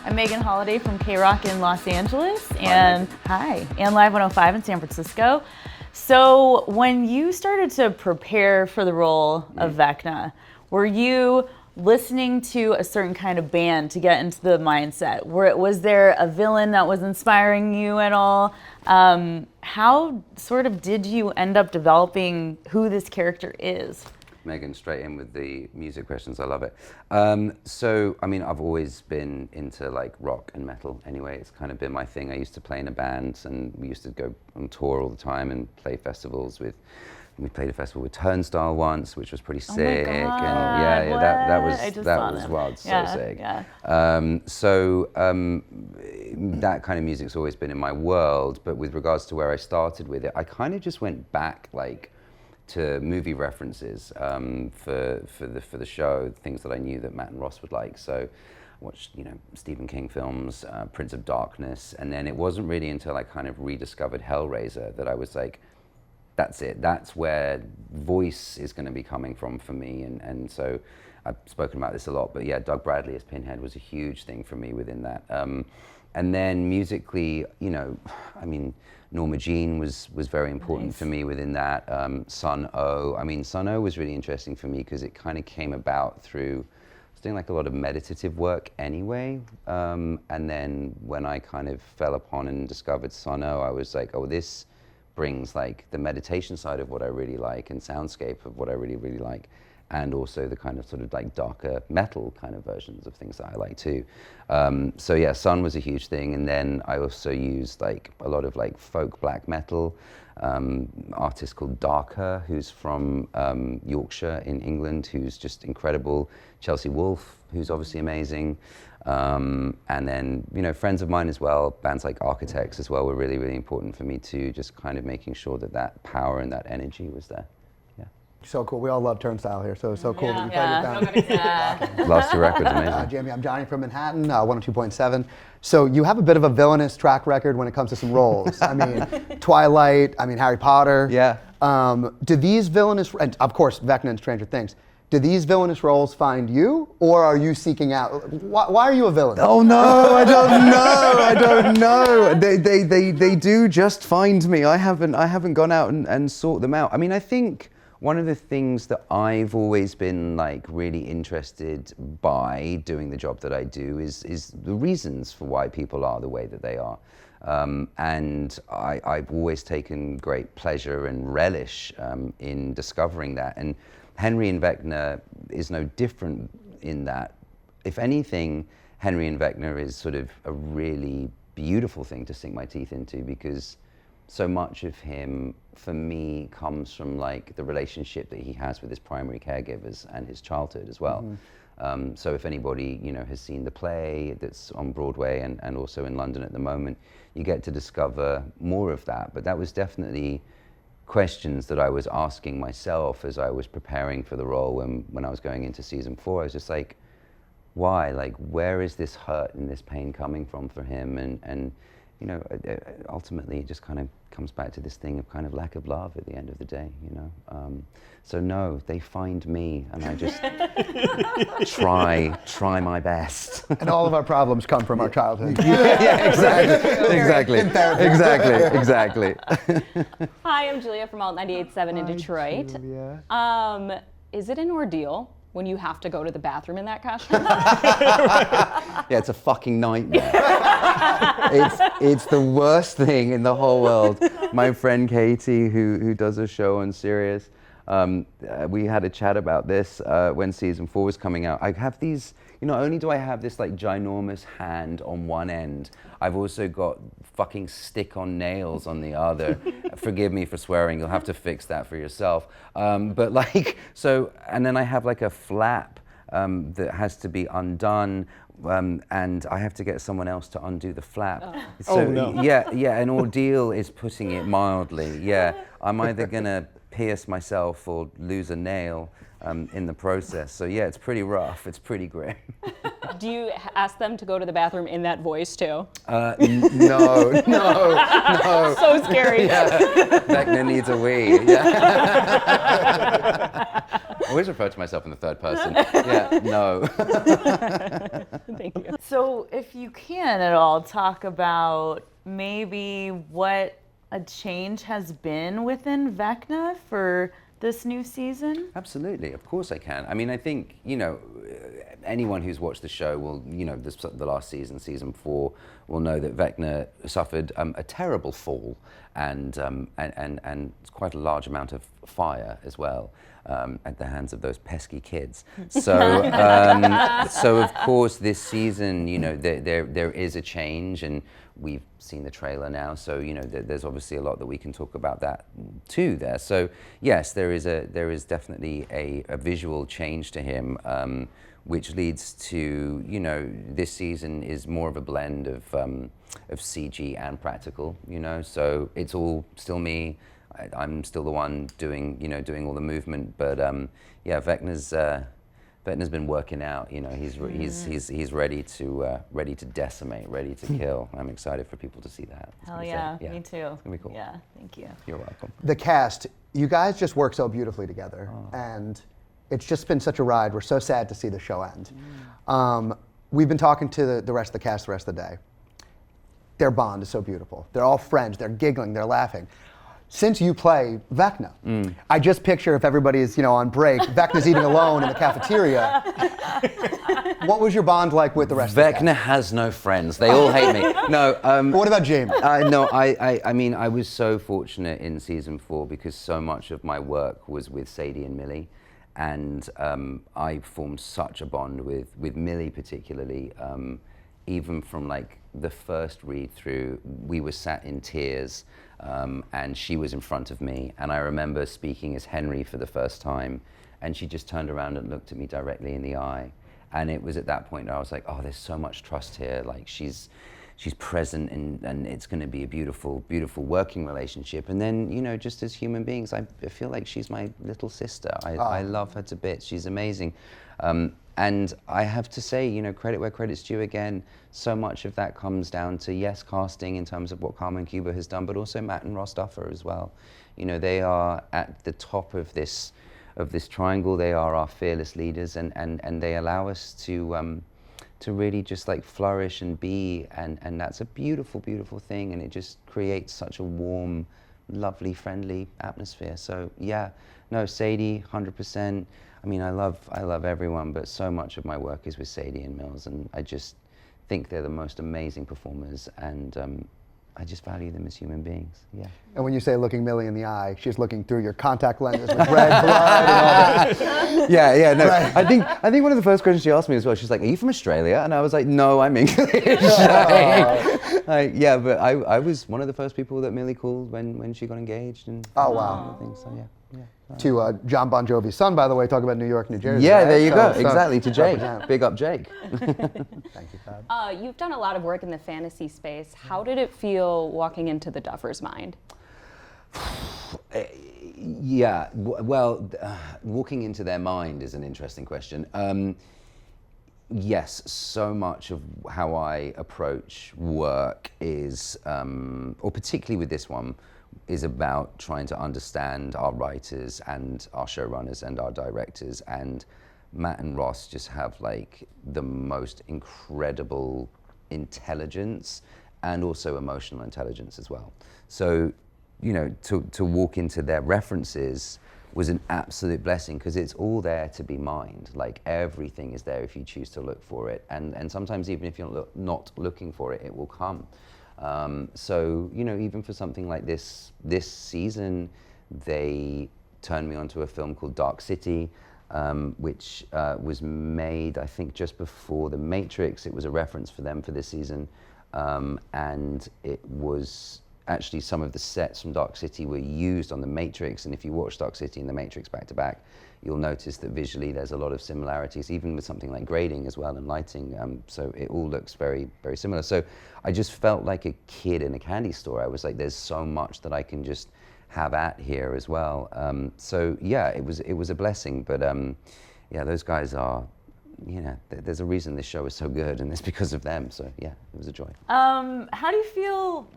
I'm Megan Holiday from K-Rock in Los Angeles, and and Live 105 in San Francisco. So when you started to prepare for the role of Vecna, were you listening to a certain kind of band to get into the mindset? Was there a villain that was inspiring you at all? How sort of did you end up developing who this character is? Megan, straight in with the music questions. I love it. So, I mean, I've always been into like rock and metal anyway. It's kind of been my thing. I used to play in a band and we used to go on tour all the time and play festivals with, we played a festival with Turnstile once, which was pretty sick. Oh my God, and that was wild, so sick. Yeah. That kind of music's always been in my world, but with regards to where I started with it, I kind of just went back like to movie references for the show, things that I knew that Matt and Ross would like. So I watched, Stephen King films, Prince of Darkness, and then it wasn't really until I kind of rediscovered Hellraiser that I was like, that's it. That's where voice is going to be coming from for me. And so I've spoken about this a lot, but yeah, Doug Bradley as Pinhead was a huge thing for me within that. And then musically, I mean, Norma Jean was very important for me within that. Sun O. I mean, Sun O was really interesting for me because it kind of came about through, I was doing like a lot of meditative work anyway. And then when I kind of fell upon and discovered Sun O, I was like, oh, this brings like the meditation side of what I really like and soundscape of what I really, really like. And also the kind of sort of like darker metal kind of versions of things that I like too. So yeah, Sun was a huge thing. And then I also used like a lot of like folk black metal, artist called Darker, who's from Yorkshire in England, who's just incredible. Chelsea Wolfe, who's obviously amazing. And then, friends of mine as well, bands like Architects as well were really, really important for me too, just kind of making sure that that power and that energy was there. So cool. We all love Turnstile here, so it's so cool that you played with them. Last two records, amazing. Jamie, I'm Johnny from Manhattan, 102.7. So you have a bit of a villainous track record when it comes to some roles. I mean, Twilight, Harry Potter. Yeah. Do these villainous, and of course, Vecna and Stranger Things, do these villainous roles find you, or are you seeking out? Why are you a villain? Oh no, I don't know. They do just find me. I haven't gone out and sought them out. I mean, I think one of the things that I've always been like really interested by doing the job that I do is the reasons for why people are the way that they are. And I've always taken great pleasure and relish in discovering that. And Henry and Vecna is no different in that. If anything, Henry and Vecna is sort of a really beautiful thing to sink my teeth into, because so much of him, for me, comes from like the relationship that he has with his primary caregivers and his childhood as well. Mm-hmm. So if anybody, has seen the play that's on Broadway and also in London at the moment, you get to discover more of that. But that was definitely questions that I was asking myself as I was preparing for the role when I was going into season 4. I was just like, why? Like, where is this hurt and this pain coming from for him? And ultimately it just kind of comes back to this thing of kind of lack of love at the end of the day, So no, they find me and I just try my best. And all of our problems come from our childhood. Yeah, exactly. Exactly. Hi, I'm Julia from Alt 98.7 in Detroit. Julia. Is it an ordeal when you have to go to the bathroom in that costume? Yeah, it's a fucking nightmare. It's the worst thing in the whole world. My friend Katie, who does a show on Sirius, we had a chat about this when season 4 was coming out. I have these, not only do I have this like ginormous hand on one end, I've also got fucking stick-on nails on the other. Forgive me for swearing, you'll have to fix that for yourself. But like, so, and then I have like a flap that has to be undone, and I have to get someone else to undo the flap. So, no. Yeah, an ordeal is putting it mildly. Yeah, I'm either gonna pierce myself or lose a nail in the process. So yeah, it's pretty rough, it's pretty grim. Do you ask them to go to the bathroom in that voice too? No. So scary. Yeah. Vecna needs a wee. Yeah. I always refer to myself in the third person. Yeah, no. Thank you. So if you can at all talk about maybe what a change has been within Vecna for this new season? Absolutely, of course I can. I mean, I think, anyone who's watched the show will, the last season, season 4, will know that Vecna suffered a terrible fall and quite a large amount of fire as well at the hands of those pesky kids. So, so of course, this season, there is a change, and we've seen the trailer now. So, there's obviously a lot that we can talk about that too there. So, yes, there is definitely a visual change to him, which leads to, this season is more of a blend of CG and practical, so it's all still me. I'm still the one doing all the movement, but yeah, Vecna's been working out. He's ready to decimate, ready to kill. I'm excited for people to see that. Hell yeah, me too. It's gonna be cool. Yeah, thank you. You're welcome. The cast, you guys just work so beautifully together, and it's just been such a ride. We're so sad to see the show end. We've been talking to the rest of the cast the rest of the day. Their bond is so beautiful. They're all friends. They're giggling. They're laughing. Since you play Vecna, I just picture if everybody is, on break, Vecna's eating alone in the cafeteria. What was your bond like with the rest of the cast? Vecna has no friends. They all hate me. No. But what about Jamie? No, I mean, I was so fortunate in season 4 because so much of my work was with Sadie and Millie. And I formed such a bond with Millie particularly. Even from like the first read through, we were sat in tears, and she was in front of me. And I remember speaking as Henry for the first time, and she just turned around and looked at me directly in the eye. And it was at that point I was like, oh, there's so much trust here. Like she's present, and it's going to be a beautiful, beautiful working relationship. And then, just as human beings, I feel like she's my little sister. I love her to bits. She's amazing. And I have to say, credit where credit's due again. So much of that comes down to, yes, casting in terms of what Carmen Cuba has done, but also Matt and Ross Duffer as well. They are at the top of this triangle. They are our fearless leaders, and they allow us to really just like flourish and be, and that's a beautiful, beautiful thing, and it just creates such a warm, lovely, friendly atmosphere. So yeah, no, Sadie, 100%. I mean, I love everyone, but so much of my work is with Sadie and Mills, and I just think they're the most amazing performers, and I just value them as human beings. Yeah. And when you say looking Millie in the eye, she's looking through your contact lenses with red blood and all that. Yeah, no. Right. I think one of the first questions she asked me as well, she's like, "Are you from Australia?" And I was like, "No, I'm English." Yeah, but I was one of the first people that Millie called when she got engaged, and Oh, wow. things. So yeah. To John Bon Jovi's son, by the way, talk about New York, New Jersey. Yeah, right? there you go. So Exactly, to Jake. represent. Big up Jake. Thank you, Fab. You've done a lot of work in the fantasy space. How did it feel walking into the Duffers' mind? Yeah, well, walking into their mind is an interesting question. Yes, so much of how I approach work is, or particularly with this one, is about trying to understand our writers and our showrunners and our directors. And Matt and Ross just have like the most incredible intelligence and also emotional intelligence as well. So, to walk into their references was an absolute blessing, because it's all there to be mined. Like everything is there if you choose to look for it. And sometimes even if you're not looking for it, it will come. So, even for something like this season, they turned me onto a film called Dark City, which was made, I think, just before The Matrix. It was a reference for them for this season. And it was actually, some of the sets from Dark City were used on The Matrix. And if you watch Dark City and The Matrix back to back, you'll notice that visually there's a lot of similarities, even with something like grading as well and lighting. So it all looks very, very similar. So I just felt like a kid in a candy store. I was like, there's so much that I can just have at here as well. So yeah, it was a blessing. But yeah, those guys are, there's a reason this show is so good, and it's because of them. So yeah, it was a joy. How do you feel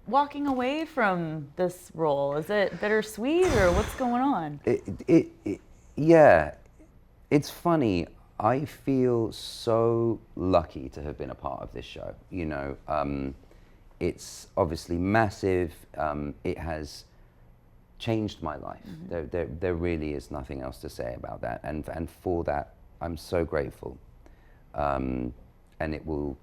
walking away from this role? Is it bittersweet, or what's going on? Yeah, it's funny. I feel so lucky to have been a part of this show. You know, it's obviously massive. It has changed my life. There really is nothing else to say about that. And for that, I'm so grateful. And it will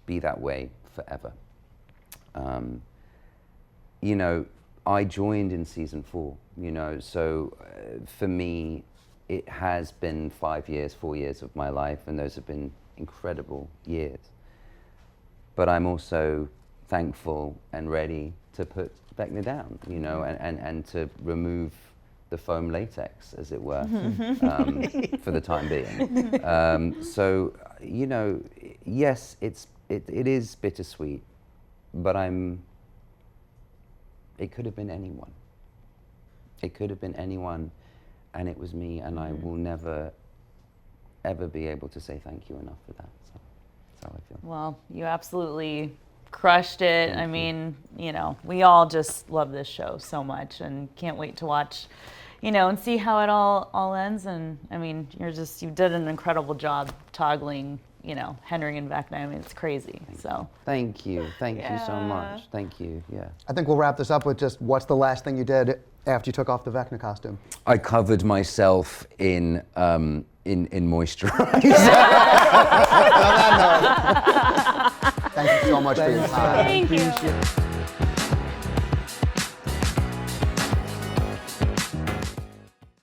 be that way forever. You know, I joined in season 4, you know, so for me, it has been 4 years of my life, and those have been incredible years. But I'm also thankful and ready to put Vecna down, you know, and to remove the foam latex, as it were, for the time being. So, you know, yes, it is bittersweet, but it could have been anyone. It could have been anyone, and it was me, and I will never, ever be able to say thank you enough for that. So that's how I feel. Well, you absolutely crushed it. I mean, you know, we all just love this show so much and can't wait to watch, you know, and see how it all ends. And I mean, you did an incredible job toggling, you know, Henry and Vecna. I mean, it's crazy. Thank you so much. Thank you. Yeah. I think we'll wrap this up with just what's the last thing you did after you took off the Vecna costume? I covered myself in moisturizer. Thank you so much for your time. Thank you.